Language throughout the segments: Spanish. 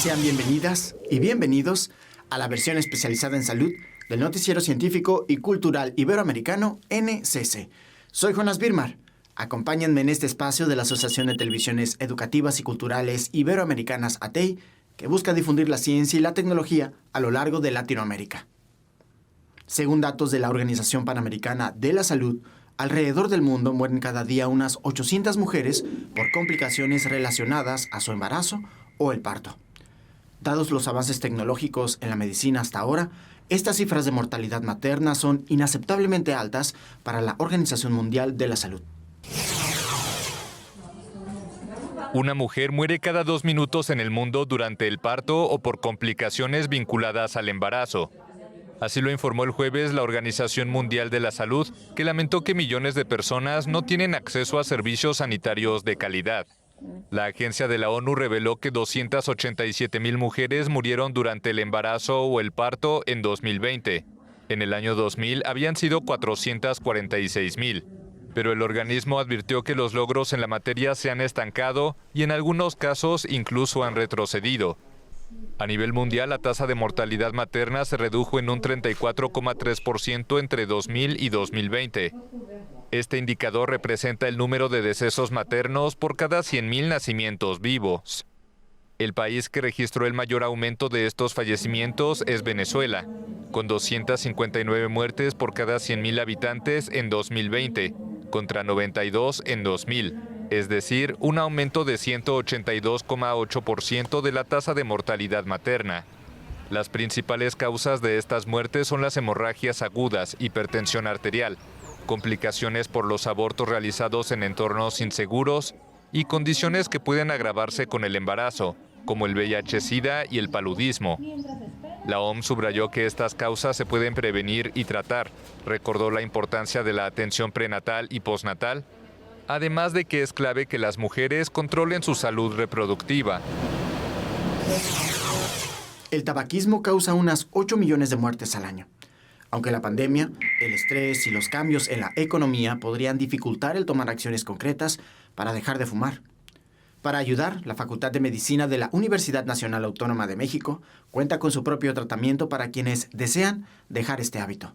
Sean bienvenidas y bienvenidos a la versión especializada en salud del noticiero científico y cultural iberoamericano NCC. Soy Jonas Birmar. Acompáñenme en este espacio de la Asociación de Televisiones Educativas y Culturales Iberoamericanas ATEI, que busca difundir la ciencia y la tecnología a lo largo de Latinoamérica. Según datos de la Organización Panamericana de la Salud, alrededor del mundo mueren cada día unas 800 mujeres por complicaciones relacionadas a su embarazo o el parto. Dados los avances tecnológicos en la medicina hasta ahora, estas cifras de mortalidad materna son inaceptablemente altas para la Organización Mundial de la Salud. Una mujer muere cada 2 minutos en el mundo durante el parto o por complicaciones vinculadas al embarazo. Así lo informó el jueves la Organización Mundial de la Salud, que lamentó que millones de personas no tienen acceso a servicios sanitarios de calidad. La agencia de la ONU reveló que 287,000 mujeres murieron durante el embarazo o el parto en 2020. En el año 2000 habían sido 446,000. Pero el organismo advirtió que los logros en la materia se han estancado y en algunos casos incluso han retrocedido. A nivel mundial, la tasa de mortalidad materna se redujo en un 34,3% entre 2000 y 2020. Este indicador representa el número de decesos maternos por cada 100,000 nacimientos vivos. El país que registró el mayor aumento de estos fallecimientos es Venezuela, con 259 muertes por cada 100,000 habitantes en 2020, contra 92 en 2000, es decir, un aumento de 182,8% de la tasa de mortalidad materna. Las principales causas de estas muertes son las hemorragias agudas, hipertensión arterial, complicaciones por los abortos realizados en entornos inseguros y condiciones que pueden agravarse con el embarazo, como el VIH-Sida y el paludismo. La OMS subrayó que estas causas se pueden prevenir y tratar, recordó la importancia de la atención prenatal y postnatal, además de que es clave que las mujeres controlen su salud reproductiva. El tabaquismo causa unas 8 millones de muertes al año. Aunque la pandemia, el estrés y los cambios en la economía podrían dificultar el tomar acciones concretas para dejar de fumar. Para ayudar, la Facultad de Medicina de la Universidad Nacional Autónoma de México cuenta con su propio tratamiento para quienes desean dejar este hábito.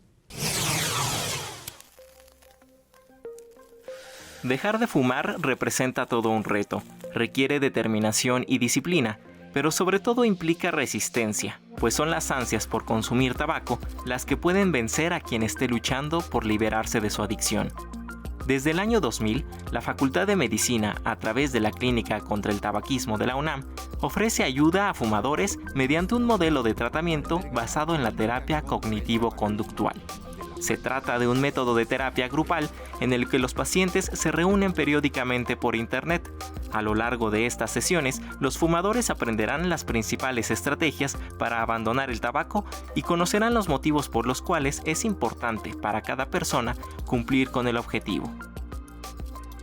Dejar de fumar representa todo un reto, requiere determinación y disciplina, pero sobre todo implica resistencia, pues son las ansias por consumir tabaco las que pueden vencer a quien esté luchando por liberarse de su adicción. Desde el año 2000, la Facultad de Medicina, a través de la Clínica contra el Tabaquismo de la UNAM, ofrece ayuda a fumadores mediante un modelo de tratamiento basado en la terapia cognitivo-conductual. Se trata de un método de terapia grupal en el que los pacientes se reúnen periódicamente por internet. A lo largo de estas sesiones, los fumadores aprenderán las principales estrategias para abandonar el tabaco y conocerán los motivos por los cuales es importante para cada persona cumplir con el objetivo.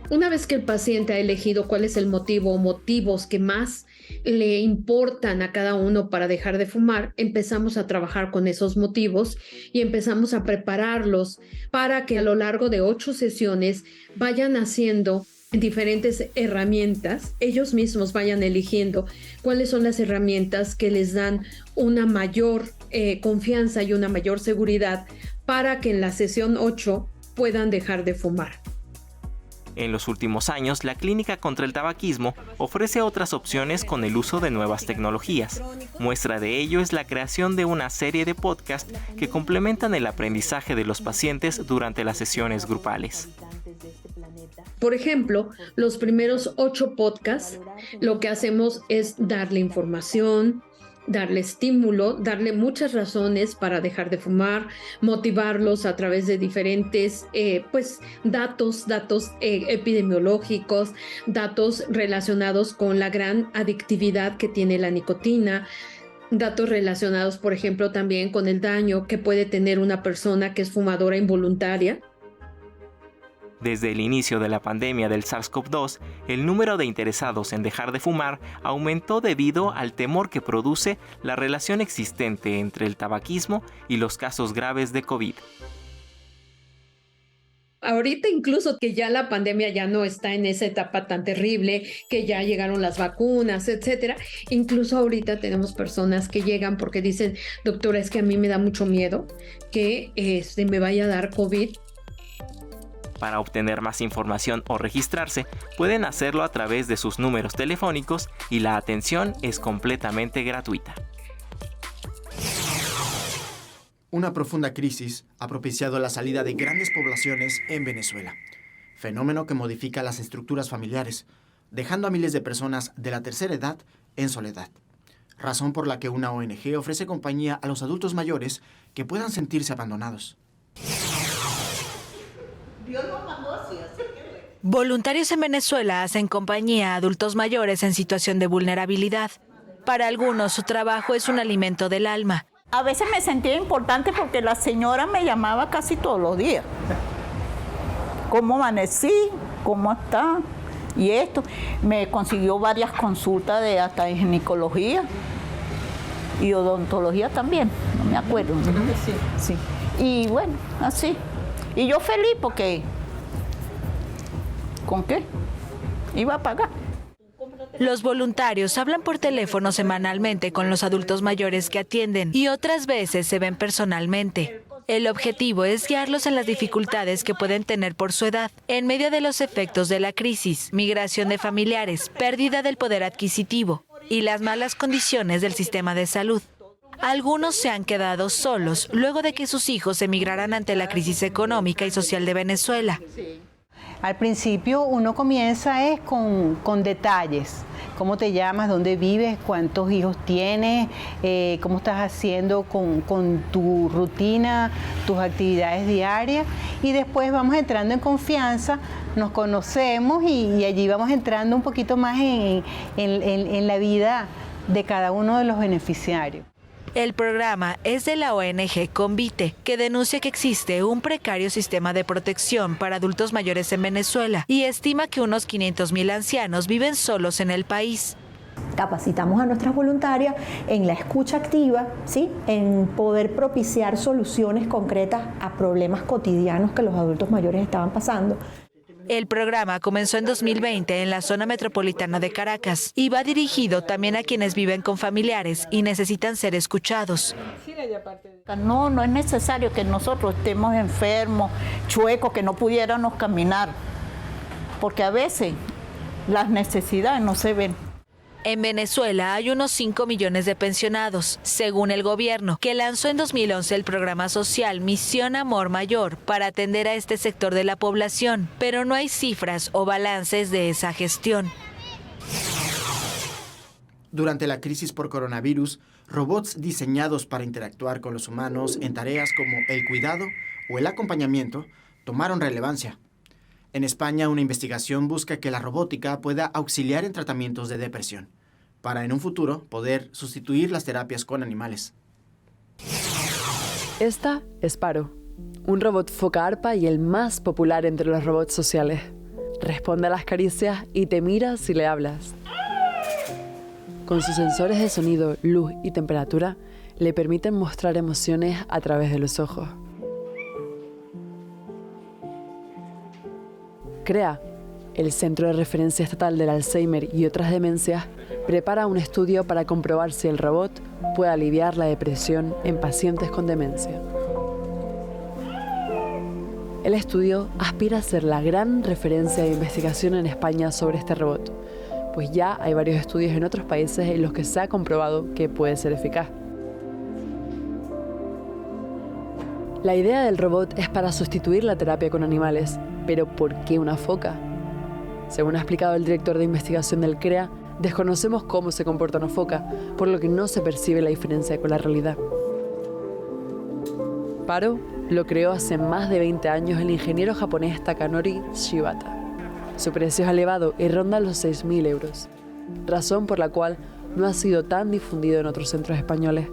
Una vez que el paciente ha elegido cuál es el motivo o motivos que más le importan a cada uno para dejar de fumar, empezamos a trabajar con esos motivos y empezamos a prepararlos para que a lo largo de 8 sesiones vayan haciendo diferentes herramientas, ellos mismos vayan eligiendo cuáles son las herramientas que les dan una mayor confianza y una mayor seguridad para que en la sesión 8 puedan dejar de fumar. En los últimos años, la Clínica contra el Tabaquismo ofrece otras opciones con el uso de nuevas tecnologías. Muestra de ello es la creación de una serie de podcasts que complementan el aprendizaje de los pacientes durante las sesiones grupales. Por ejemplo, los primeros 8 podcasts, lo que hacemos es darle información, darle estímulo, darle muchas razones para dejar de fumar, motivarlos a través de diferentes datos epidemiológicos, datos relacionados con la gran adictividad que tiene la nicotina, datos relacionados, por ejemplo, también con el daño que puede tener una persona que es fumadora involuntaria. Desde el inicio de la pandemia del SARS-CoV-2, el número de interesados en dejar de fumar aumentó debido al temor que produce la relación existente entre el tabaquismo y los casos graves de COVID. Ahorita incluso que ya la pandemia ya no está en esa etapa tan terrible, que ya llegaron las vacunas, etcétera. Incluso ahorita tenemos personas que llegan porque dicen, doctora, es que a mí me da mucho miedo que me vaya a dar COVID. Para obtener más información o registrarse, pueden hacerlo a través de sus números telefónicos y la atención es completamente gratuita. Una profunda crisis ha propiciado la salida de grandes poblaciones en Venezuela, fenómeno que modifica las estructuras familiares, dejando a miles de personas de la tercera edad en soledad, razón por la que una ONG ofrece compañía a los adultos mayores que puedan sentirse abandonados. Voluntarios en Venezuela hacen compañía a adultos mayores en situación de vulnerabilidad. Para algunos, su trabajo es un alimento del alma. A veces me sentía importante porque la señora me llamaba casi todos los días. ¿Cómo amanecí? ¿Cómo está? Y esto. Me consiguió varias consultas hasta de ginecología y odontología también, no me acuerdo. Creo que sí. Y bueno, así. Y yo feliz porque, ¿con qué? Iba a pagar. Los voluntarios hablan por teléfono semanalmente con los adultos mayores que atienden y otras veces se ven personalmente. El objetivo es guiarlos en las dificultades que pueden tener por su edad, en medio de los efectos de la crisis, migración de familiares, pérdida del poder adquisitivo y las malas condiciones del sistema de salud. Algunos se han quedado solos luego de que sus hijos emigraran ante la crisis económica y social de Venezuela. Al principio uno comienza con detalles, cómo te llamas, dónde vives, cuántos hijos tienes, cómo estás haciendo con tu rutina, tus actividades diarias, y después vamos entrando en confianza, nos conocemos y allí vamos entrando un poquito más en la vida de cada uno de los beneficiarios. El programa es de la ONG Convite, que denuncia que existe un precario sistema de protección para adultos mayores en Venezuela y estima que unos 500,000 ancianos viven solos en el país. Capacitamos a nuestras voluntarias en la escucha activa, ¿sí? En poder propiciar soluciones concretas a problemas cotidianos que los adultos mayores estaban pasando. El programa comenzó en 2020 en la zona metropolitana de Caracas y va dirigido también a quienes viven con familiares y necesitan ser escuchados. No es necesario que nosotros estemos enfermos, chuecos, que no pudiéramos caminar, porque a veces las necesidades no se ven. En Venezuela hay unos 5 millones de pensionados, según el gobierno, que lanzó en 2011 el programa social Misión Amor Mayor para atender a este sector de la población, pero no hay cifras o balances de esa gestión. Durante la crisis por coronavirus, robots diseñados para interactuar con los humanos en tareas como el cuidado o el acompañamiento tomaron relevancia. En España, una investigación busca que la robótica pueda auxiliar en tratamientos de depresión, para en un futuro poder sustituir las terapias con animales. Esta es Paro, un robot foca arpa y el más popular entre los robots sociales. Responde a las caricias y te mira si le hablas. Con sus sensores de sonido, luz y temperatura, le permiten mostrar emociones a través de los ojos. CREA, el Centro de Referencia Estatal del Alzheimer y otras demencias, prepara un estudio para comprobar si el robot puede aliviar la depresión en pacientes con demencia. El estudio aspira a ser la gran referencia de investigación en España sobre este robot, pues ya hay varios estudios en otros países en los que se ha comprobado que puede ser eficaz. La idea del robot es para sustituir la terapia con animales, pero ¿por qué una foca? Según ha explicado el director de investigación del CREA, desconocemos cómo se comporta una foca, por lo que no se percibe la diferencia con la realidad. Paro lo creó hace más de 20 años el ingeniero japonés Takanori Shibata. Su precio es elevado y ronda los 6.000 euros, razón por la cual no ha sido tan difundido en otros centros españoles.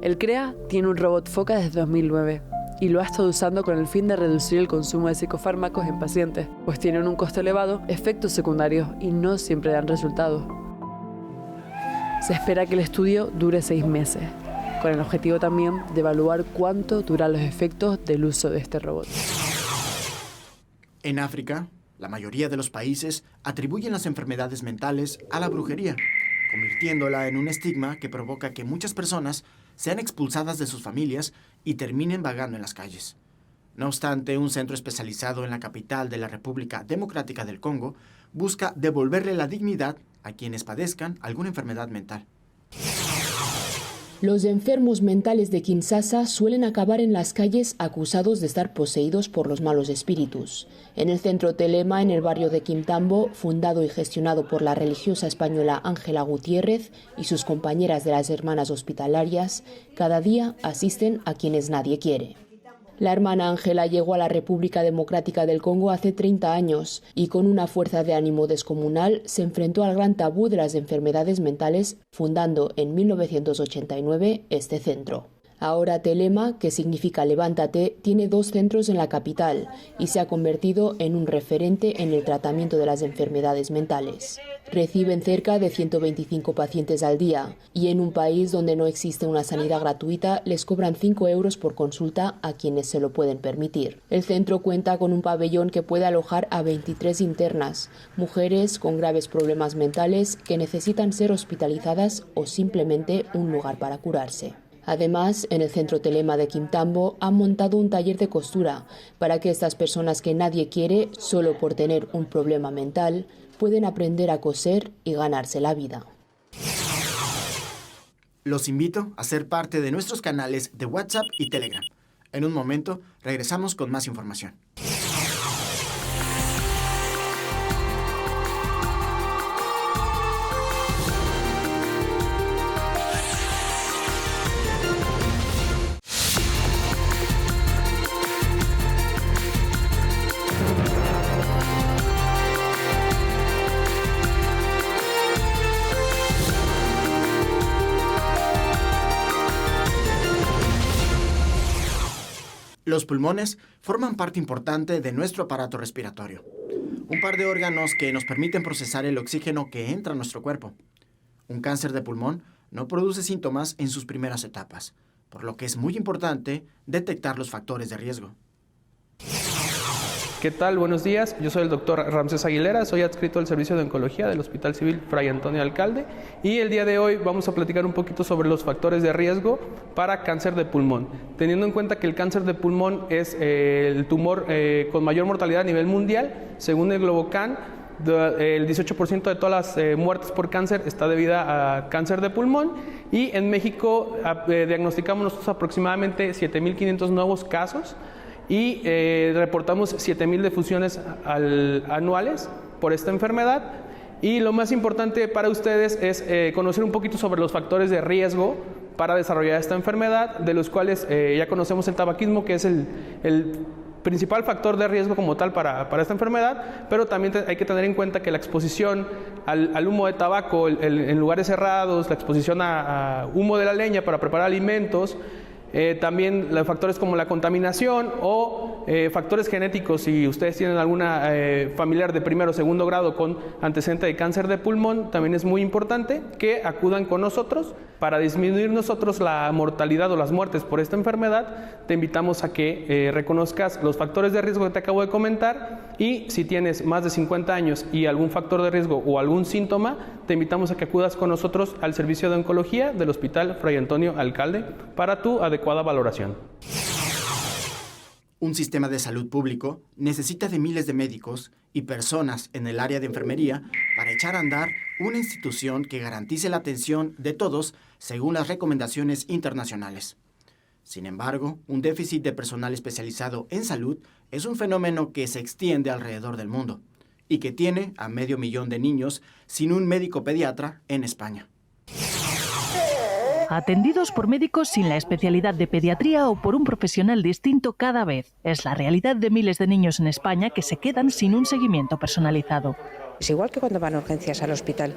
El CREA tiene un robot foca desde 2009 y lo ha estado usando con el fin de reducir el consumo de psicofármacos en pacientes, pues tienen un costo elevado, efectos secundarios y no siempre dan resultados. Se espera que el estudio dure 6 meses, con el objetivo también de evaluar cuánto duran los efectos del uso de este robot. En África, la mayoría de los países atribuyen las enfermedades mentales a la brujería, convirtiéndola en un estigma que provoca que muchas personas sean expulsadas de sus familias y terminen vagando en las calles. No obstante, un centro especializado en la capital de la República Democrática del Congo busca devolverle la dignidad a quienes padezcan alguna enfermedad mental. Los enfermos mentales de Kinshasa suelen acabar en las calles acusados de estar poseídos por los malos espíritus. En el centro Telema, en el barrio de Kintambo, fundado y gestionado por la religiosa española Ángela Gutiérrez y sus compañeras de las Hermanas Hospitalarias, cada día asisten a quienes nadie quiere. La hermana Ángela llegó a la República Democrática del Congo hace 30 años y con una fuerza de ánimo descomunal se enfrentó al gran tabú de las enfermedades mentales, fundando en 1989 este centro. Ahora Telema, que significa levántate, tiene 2 centros en la capital y se ha convertido en un referente en el tratamiento de las enfermedades mentales. Reciben cerca de 125 pacientes al día y en un país donde no existe una sanidad gratuita les cobran 5 euros por consulta a quienes se lo pueden permitir. El centro cuenta con un pabellón que puede alojar a 23 internas, mujeres con graves problemas mentales que necesitan ser hospitalizadas o simplemente un lugar para curarse. Además, en el centro Telema de Kintambo han montado un taller de costura para que estas personas que nadie quiere solo por tener un problema mental pueden aprender a coser y ganarse la vida. Los invito a ser parte de nuestros canales de WhatsApp y Telegram. En un momento regresamos con más información. Los pulmones forman parte importante de nuestro aparato respiratorio, un par de órganos que nos permiten procesar el oxígeno que entra a nuestro cuerpo. Un cáncer de pulmón no produce síntomas en sus primeras etapas, por lo que es muy importante detectar los factores de riesgo. ¿Qué tal? Buenos días. Yo soy el doctor Ramsés Aguilera, soy adscrito al Servicio de Oncología del Hospital Civil Fray Antonio Alcalde y el día de hoy vamos a platicar un poquito sobre los factores de riesgo para cáncer de pulmón, teniendo en cuenta que el cáncer de pulmón es el tumor con mayor mortalidad a nivel mundial. Según el Globocan, el 18% de todas las muertes por cáncer está debida a cáncer de pulmón y en México diagnosticamos nosotros aproximadamente 7.500 nuevos casos y reportamos 7.000 defunciones anuales por esta enfermedad. Y lo más importante para ustedes es conocer un poquito sobre los factores de riesgo para desarrollar esta enfermedad, de los cuales ya conocemos el tabaquismo, que es el principal factor de riesgo como tal para esta enfermedad, pero también hay que tener en cuenta que la exposición al humo de tabaco en lugares cerrados, la exposición a humo de la leña para preparar alimentos, también los factores como la contaminación o factores genéticos, si ustedes tienen alguna familiar de primero o segundo grado con antecedente de cáncer de pulmón, también es muy importante que acudan con nosotros para disminuir nosotros la mortalidad o las muertes por esta enfermedad. Te invitamos a que reconozcas los factores de riesgo que te acabo de comentar y si tienes más de 50 años y algún factor de riesgo o algún síntoma, te invitamos a que acudas con nosotros al Servicio de Oncología del Hospital Fray Antonio Alcalde para tu adecuada valoración. Un sistema de salud público necesita de miles de médicos y personas en el área de enfermería para echar a andar una institución que garantice la atención de todos según las recomendaciones internacionales. Sin embargo, un déficit de personal especializado en salud es un fenómeno que se extiende alrededor del mundo y que tiene a 500.000 de niños sin un médico pediatra en España. Atendidos por médicos sin la especialidad de pediatría o por un profesional distinto cada vez. Es la realidad de miles de niños en España que se quedan sin un seguimiento personalizado. Es igual que cuando van a urgencias al hospital.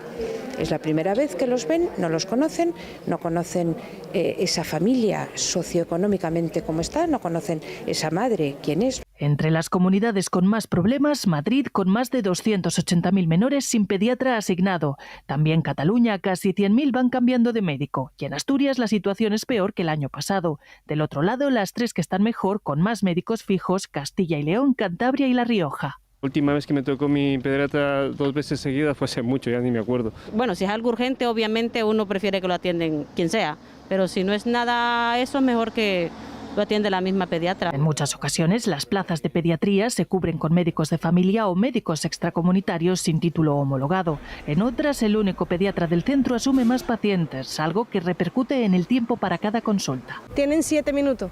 Es la primera vez que los ven, no los conocen, no conocen esa familia socioeconómicamente cómo está, no conocen esa madre quién es. Entre las comunidades con más problemas, Madrid con más de 280.000 menores sin pediatra asignado. También Cataluña, casi 100.000 van cambiando de médico. Y en Asturias la situación es peor que el año pasado. Del otro lado, las tres que están mejor, con más médicos fijos, Castilla y León, Cantabria y La Rioja. La última vez que me tocó mi pediatra 2 veces seguidas fue hace mucho, ya ni me acuerdo. Bueno, si es algo urgente, obviamente uno prefiere que lo atienden quien sea. Pero si no es nada, eso es mejor que lo atiende la misma pediatra. En muchas ocasiones, las plazas de pediatría se cubren con médicos de familia o médicos extracomunitarios sin título homologado. En otras, el único pediatra del centro asume más pacientes, algo que repercute en el tiempo para cada consulta. Tienen 7 minutos.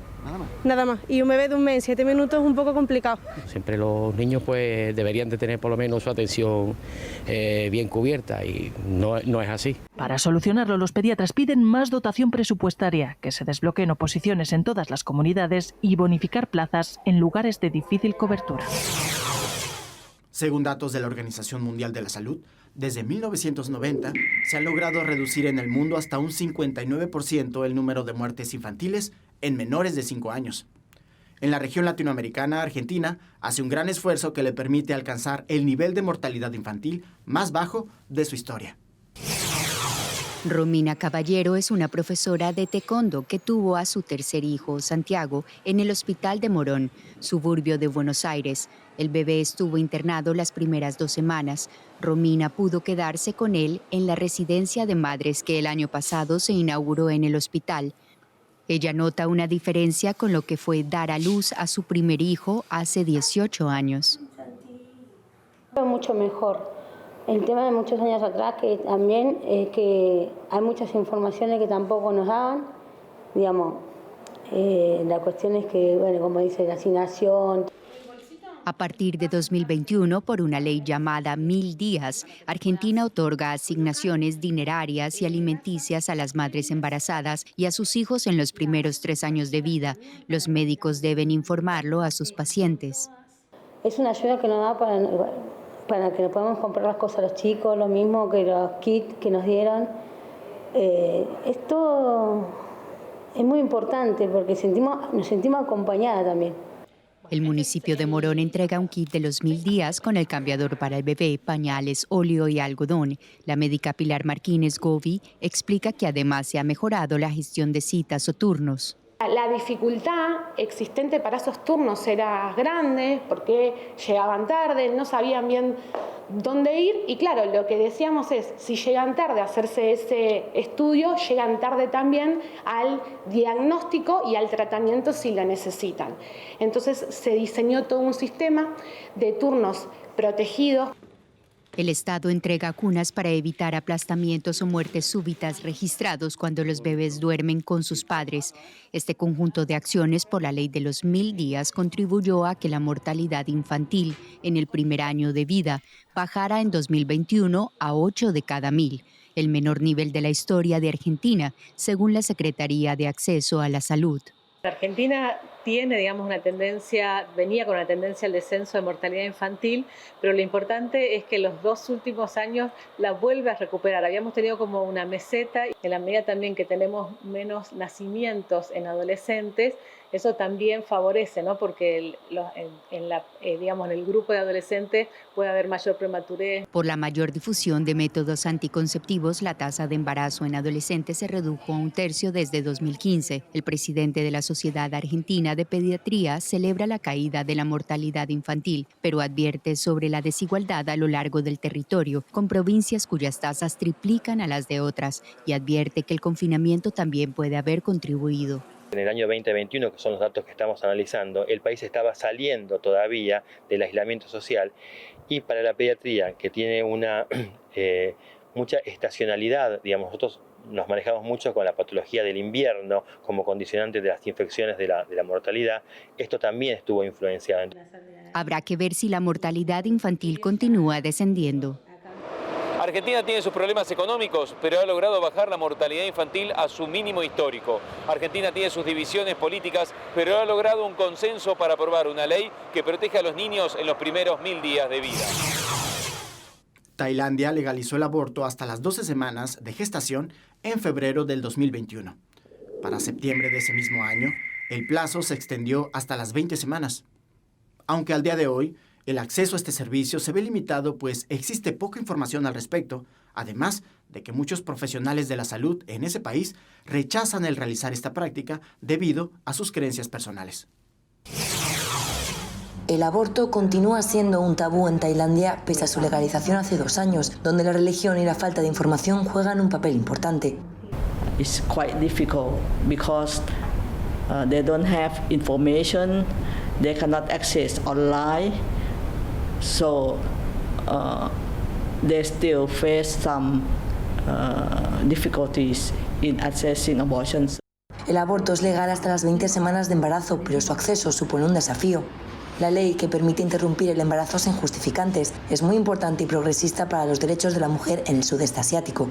Nada más. Y un bebé de un mes, 7 minutos es un poco complicado. Siempre los niños pues deberían de tener por lo menos su atención bien cubierta y no es así. Para solucionarlo, los pediatras piden más dotación presupuestaria, que se desbloqueen oposiciones en todas las comunidades y bonificar plazas en lugares de difícil cobertura. Según datos de la Organización Mundial de la Salud, desde 1990 se ha logrado reducir en el mundo hasta un 59% el número de muertes infantiles en menores de 5 años. En la región latinoamericana, Argentina hace un gran esfuerzo que le permite alcanzar el nivel de mortalidad infantil más bajo de su historia. Romina Caballero es una profesora de taekwondo que tuvo a su tercer hijo, Santiago, en el Hospital de Morón, suburbio de Buenos Aires. El bebé estuvo internado las primeras 2 semanas. Romina pudo quedarse con él en la residencia de madres que el año pasado se inauguró en el hospital. Ella nota una diferencia con lo que fue dar a luz a su primer hijo hace 18 años. Fue mucho mejor. El tema de muchos años atrás, que también que hay muchas informaciones que tampoco nos daban, digamos, la cuestión es que, bueno, como dice, la asignación. A partir de 2021, por una ley llamada 1000 días, Argentina otorga asignaciones dinerarias y alimenticias a las madres embarazadas y a sus hijos en los primeros 3 años de vida. Los médicos deben informarlo a sus pacientes. Es una ayuda que nos da para que nos podamos comprar las cosas a los chicos, lo mismo que los kits que nos dieron. Esto es muy importante porque nos sentimos acompañadas también. El municipio de Morón entrega un kit de los 1000 días con el cambiador para el bebé, pañales, óleo y algodón. La médica Pilar Martínez Govi explica que además se ha mejorado la gestión de citas o turnos. La dificultad existente para esos turnos era grande porque llegaban tarde, no sabían bien dónde ir y claro, lo que decíamos es, si llegan tarde a hacerse ese estudio, llegan tarde también al diagnóstico y al tratamiento si lo necesitan. Entonces se diseñó todo un sistema de turnos protegidos. El Estado entrega cunas para evitar aplastamientos o muertes súbitas registrados cuando los bebés duermen con sus padres. Este conjunto de acciones por la ley de los 1000 días contribuyó a que la mortalidad infantil en el primer año de vida bajara en 2021 a 8 de cada 1000, el menor nivel de la historia de Argentina, según la Secretaría de Acceso a la Salud. Argentina tiene, digamos, venía con una tendencia al descenso de mortalidad infantil, pero lo importante es que los 2 últimos años la vuelve a recuperar. Habíamos tenido como una meseta, en la medida también que tenemos menos nacimientos en adolescentes, eso también favorece, ¿no? Porque en el grupo de adolescentes puede haber mayor prematurez. Por la mayor difusión de métodos anticonceptivos, la tasa de embarazo en adolescentes se redujo a 1/3 desde 2015. El presidente de la Sociedad Argentina de Pediatría celebra la caída de la mortalidad infantil, pero advierte sobre la desigualdad a lo largo del territorio, con provincias cuyas tasas triplican a las de otras, y advierte que el confinamiento también puede haber contribuido. En el año 2021, que son los datos que estamos analizando, el país estaba saliendo todavía del aislamiento social y para la pediatría, que tiene mucha estacionalidad, digamos, nosotros nos manejamos mucho con la patología del invierno como condicionante de las infecciones de la mortalidad, esto también estuvo influenciado. Habrá que ver si la mortalidad infantil continúa descendiendo. Argentina tiene sus problemas económicos, pero ha logrado bajar la mortalidad infantil a su mínimo histórico. Argentina tiene sus divisiones políticas, pero ha logrado un consenso para aprobar una ley que protege a los niños en los primeros 1000 días de vida. Tailandia legalizó el aborto hasta las 12 semanas de gestación en febrero del 2021. Para septiembre de ese mismo año, el plazo se extendió hasta las 20 semanas. aunque al día de hoy el acceso a este servicio se ve limitado, pues existe poca información al respecto, además de que muchos profesionales de la salud en ese país rechazan el realizar esta práctica debido a sus creencias personales. El aborto continúa siendo un tabú en Tailandia pese a su legalización hace 2 años, donde la religión y la falta de información juegan un papel importante. It's quite difficult because they don't have information, they cannot access online, so they still face some difficulties in accessing abortions. El aborto es legal hasta las 20 semanas de embarazo, pero su acceso supone un desafío. La ley que permite interrumpir el embarazo sin justificantes es muy importante y progresista para los derechos de la mujer en el sudeste asiático.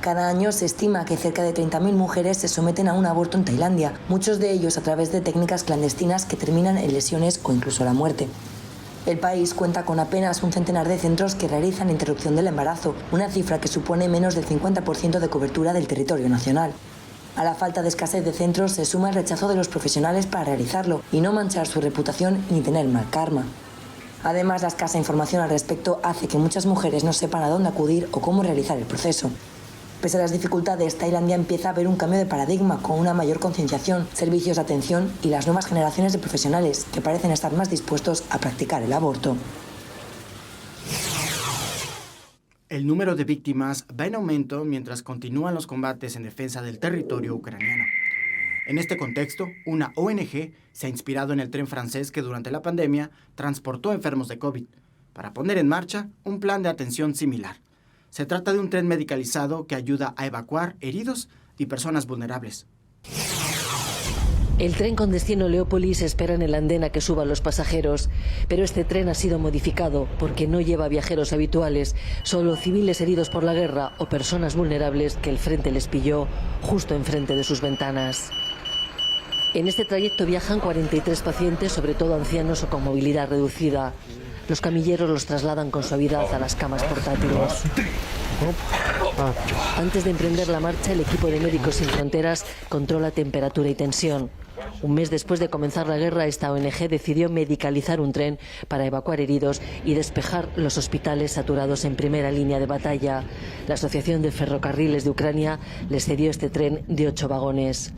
Cada año se estima que cerca de 30.000 mujeres se someten a un aborto en Tailandia, muchos de ellos a través de técnicas clandestinas que terminan en lesiones o incluso la muerte. El país cuenta con apenas un centenar de centros que realizan interrupción del embarazo, una cifra que supone menos del 50% de cobertura del territorio nacional. A la falta de escasez de centros se suma el rechazo de los profesionales para realizarlo y no manchar su reputación ni tener mal karma. Además, la escasa información al respecto hace que muchas mujeres no sepan a dónde acudir o cómo realizar el proceso. Pese a las dificultades, Tailandia empieza a ver un cambio de paradigma con una mayor concienciación, servicios de atención y las nuevas generaciones de profesionales que parecen estar más dispuestos a practicar el aborto. El número de víctimas va en aumento mientras continúan los combates en defensa del territorio ucraniano. En este contexto, una ONG se ha inspirado en el tren francés que durante la pandemia transportó enfermos de COVID para poner en marcha un plan de atención similar. Se trata de un tren medicalizado que ayuda a evacuar heridos y personas vulnerables. El tren con destino Leópolis espera en el andén a que suban los pasajeros, pero este tren ha sido modificado porque no lleva viajeros habituales, solo civiles heridos por la guerra o personas vulnerables que el frente les pilló justo enfrente de sus ventanas. En este trayecto viajan 43 pacientes, sobre todo ancianos o con movilidad reducida. Los camilleros los trasladan con suavidad a las camas portátiles. Antes de emprender la marcha, el equipo de Médicos Sin Fronteras controla temperatura y tensión. Un mes después de comenzar la guerra, esta ONG decidió medicalizar un tren para evacuar heridos y despejar los hospitales saturados en primera línea de batalla. La Asociación de Ferrocarriles de Ucrania les cedió este tren de 8 vagones.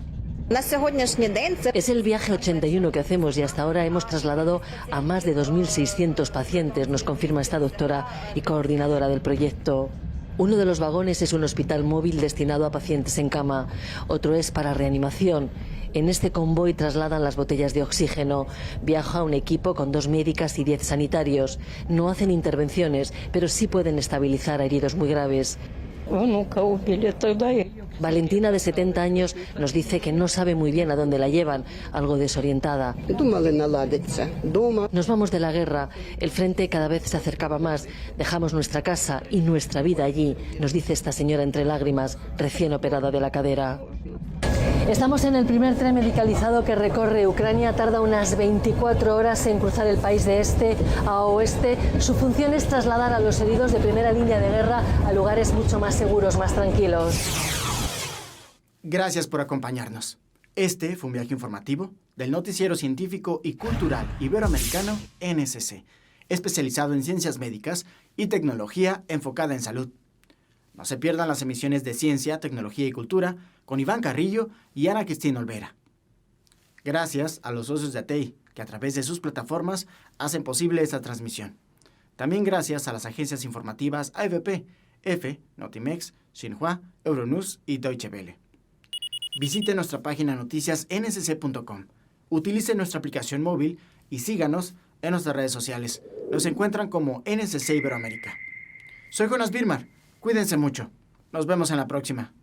Es el viaje 81 que hacemos y hasta ahora hemos trasladado a más de 2.600 pacientes, nos confirma esta doctora y coordinadora del proyecto. Uno de los vagones es un hospital móvil destinado a pacientes en cama, otro es para reanimación. En este convoy trasladan las botellas de oxígeno. Viaja un equipo con 2 médicas y 10 sanitarios. No hacen intervenciones, pero sí pueden estabilizar a heridos muy graves. Valentina, de 70 años, nos dice que no sabe muy bien a dónde la llevan, algo desorientada. Nos vamos de la guerra, el frente cada vez se acercaba más, dejamos nuestra casa y nuestra vida allí, nos dice esta señora entre lágrimas, recién operada de la cadera. Estamos en el primer tren medicalizado que recorre Ucrania. Tarda unas 24 horas en cruzar el país de este a oeste. Su función es trasladar a los heridos de primera línea de guerra a lugares mucho más seguros, más tranquilos. Gracias por acompañarnos. Este fue un viaje informativo del Noticiero Científico y Cultural Iberoamericano NSC, especializado en ciencias médicas y tecnología enfocada en salud. No se pierdan las emisiones de Ciencia, Tecnología y Cultura con Iván Carrillo y Ana Cristina Olvera. Gracias a los socios de ATEI, que a través de sus plataformas hacen posible esta transmisión. También gracias a las agencias informativas AFP, EFE, Notimex, Xinhua, Euronews y Deutsche Welle. Visite nuestra página noticiasnsc.com. Utilice nuestra aplicación móvil y síganos en nuestras redes sociales. Nos encuentran como NSC Iberoamérica. Soy Jonas Birmar. Cuídense mucho. Nos vemos en la próxima.